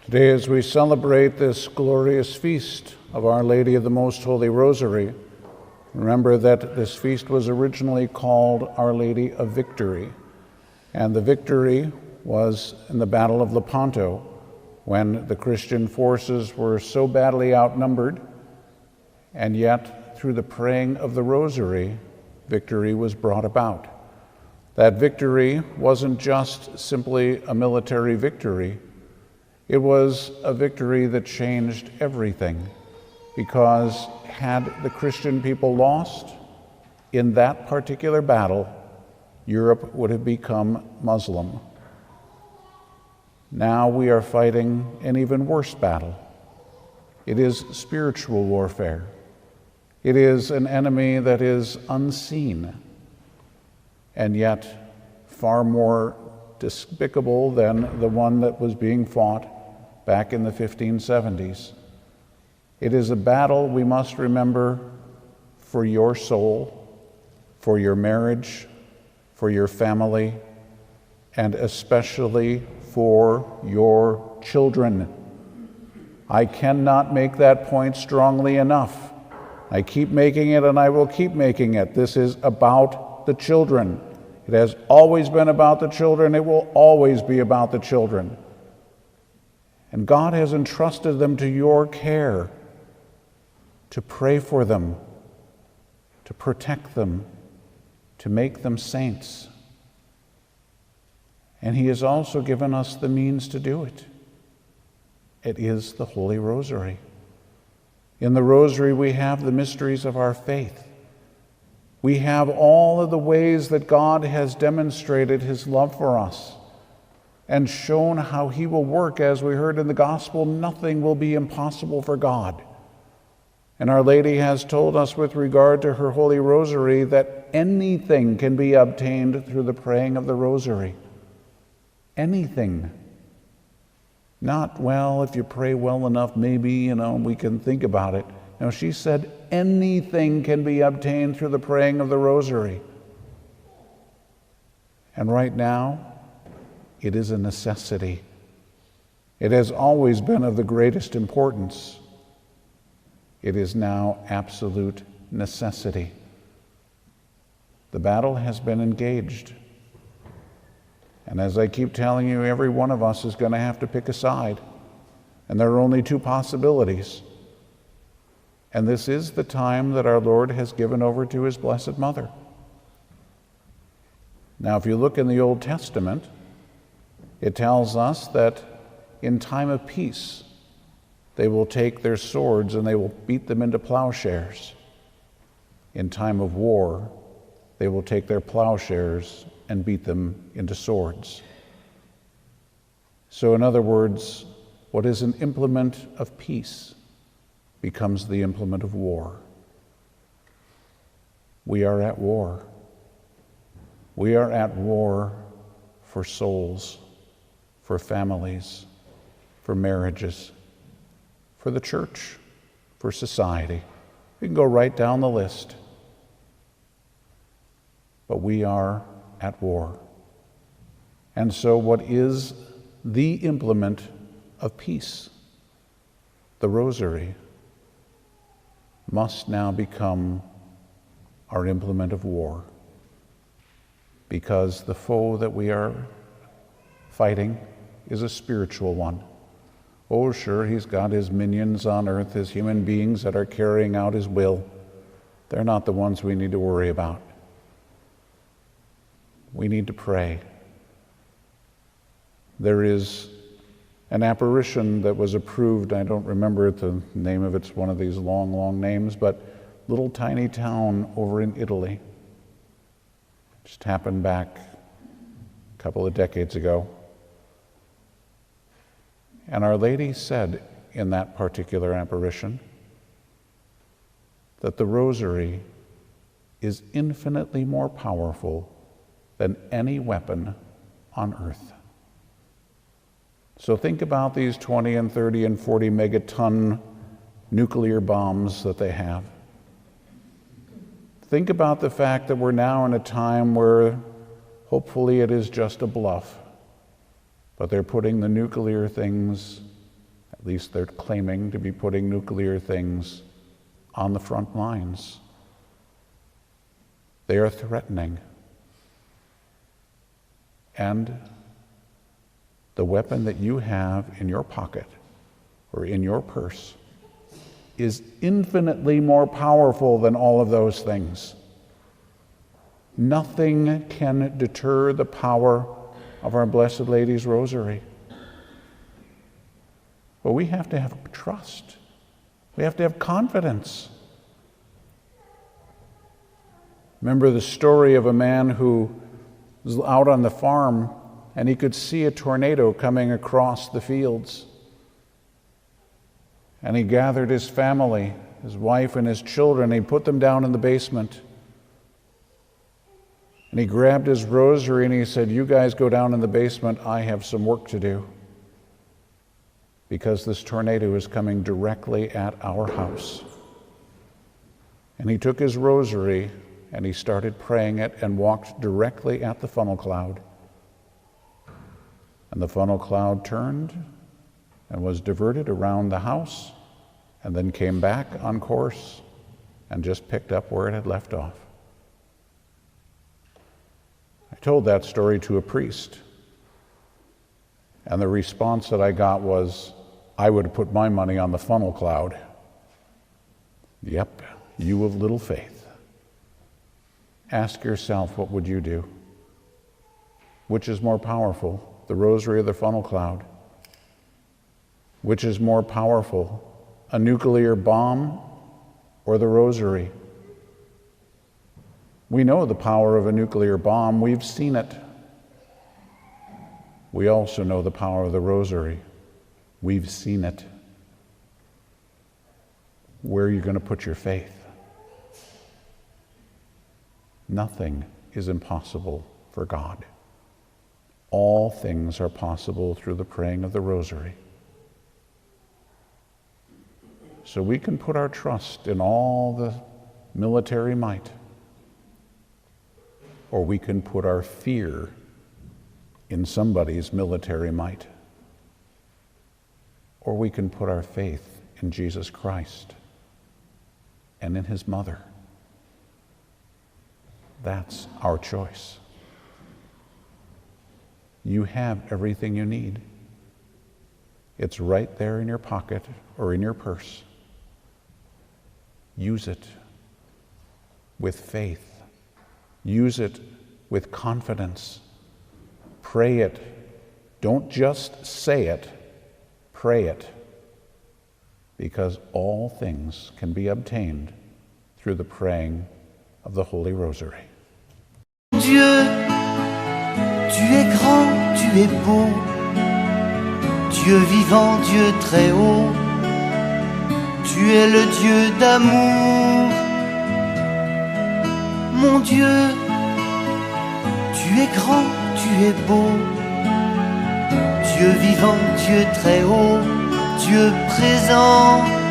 Today, as we celebrate this glorious feast of Our Lady of the Most Holy Rosary, remember that this feast was originally called Our Lady of Victory, and the victory was in the Battle of Lepanto, when the Christian forces were so badly outnumbered, and yet, through the praying of the Rosary, victory was brought about. That victory wasn't just simply a military victory. It was a victory that changed everything, because had the Christian people lost in that particular battle, Europe would have become Muslim. Now we are fighting an even worse battle. It is spiritual warfare. It is an enemy that is unseen, and yet far more despicable than the one that was being fought back in the 1570s. It is a battle, we must remember, for your soul, for your marriage, for your family, and especially for your children. I cannot make that point strongly enough. I keep making it, and I will keep making it. This is about the children. It has always been about the children. It will always be about the children. And God has entrusted them to your care, to pray for them, to protect them, to make them saints. And He has also given us the means to do it. It is the Holy Rosary. In the Rosary, we have the mysteries of our faith. We have all of the ways that God has demonstrated His love for us and shown how He will work. As we heard in the Gospel, nothing will be impossible for God. And Our Lady has told us with regard to her Holy Rosary that anything can be obtained through the praying of the Rosary. Anything. Not, well, if you pray well enough, maybe, we can think about it. No, she said anything can be obtained through the praying of the Rosary. And right now, it is a necessity. It has always been of the greatest importance. It is now absolute necessity. The battle has been engaged. And as I keep telling you, every one of us is going to have to pick a side. And there are only two possibilities. And this is the time that our Lord has given over to His Blessed Mother. Now, if you look in the Old Testament, it tells us that in time of peace, they will take their swords and they will beat them into plowshares. In time of war, they will take their plowshares and beat them into swords. So in other words, what is an implement of peace becomes the implement of war. We are at war. We are at war for souls, for families, for marriages, for the church, for society. We can go right down the list. But we are at war. And so what is the implement of peace, the Rosary, must now become our implement of war. Because the foe that we are fighting is a spiritual one. Oh, sure, he's got his minions on earth, his human beings that are carrying out his will. They're not the ones we need to worry about. We need to pray. There is an apparition that was approved, I don't remember the name of it's one of these long, long names, but little tiny town over in Italy. Just happened back a couple of decades ago. And Our Lady said in that particular apparition that the Rosary is infinitely more powerful than any weapon on earth. So think about these 20 and 30 and 40 megaton nuclear bombs that they have. Think about the fact that we're now in a time where hopefully it is just a bluff, but they're putting the nuclear things, at least they're claiming to be putting nuclear things on the front lines. They are threatening. And the weapon that you have in your pocket or in your purse is infinitely more powerful than all of those things. Nothing can deter the power of our Blessed Lady's Rosary. But we have to have trust. We have to have confidence. Remember the story of a man who was out on the farm and he could see a tornado coming across the fields. And he gathered his family, his wife and his children, and he put them down in the basement. And he grabbed his rosary and he said, "You guys go down in the basement, I have some work to do." Because this tornado is coming directly at our house. And he took his rosary and he started praying it and walked directly at the funnel cloud. And the funnel cloud turned and was diverted around the house and then came back on course and just picked up where it had left off. I told that story to a priest, and the response that I got was, "I would have put my money on the funnel cloud." Yep, you of little faith. Ask yourself, what would you do? Which is more powerful, the rosary or the funnel cloud? Which is more powerful, a nuclear bomb or the rosary? We know the power of a nuclear bomb. We've seen it. We also know the power of the rosary. We've seen it. Where are you going to put your faith? Nothing is impossible for God. All things are possible through the praying of the rosary. So we can put our trust in all the military might, or we can put our fear in somebody's military might, or we can put our faith in Jesus Christ and in his mother. That's our choice. You have everything you need. It's right there in your pocket or in your purse. Use it with faith. Use it with confidence. Pray it. Don't just say it, pray it. Because all things can be obtained through the praying of the Holy Rosary. Dieu, tu es grand, tu es beau, Dieu vivant, Dieu très haut, tu es le Dieu d'amour. Mon Dieu, tu es grand, tu es beau, Dieu vivant, Dieu très haut, Dieu présent.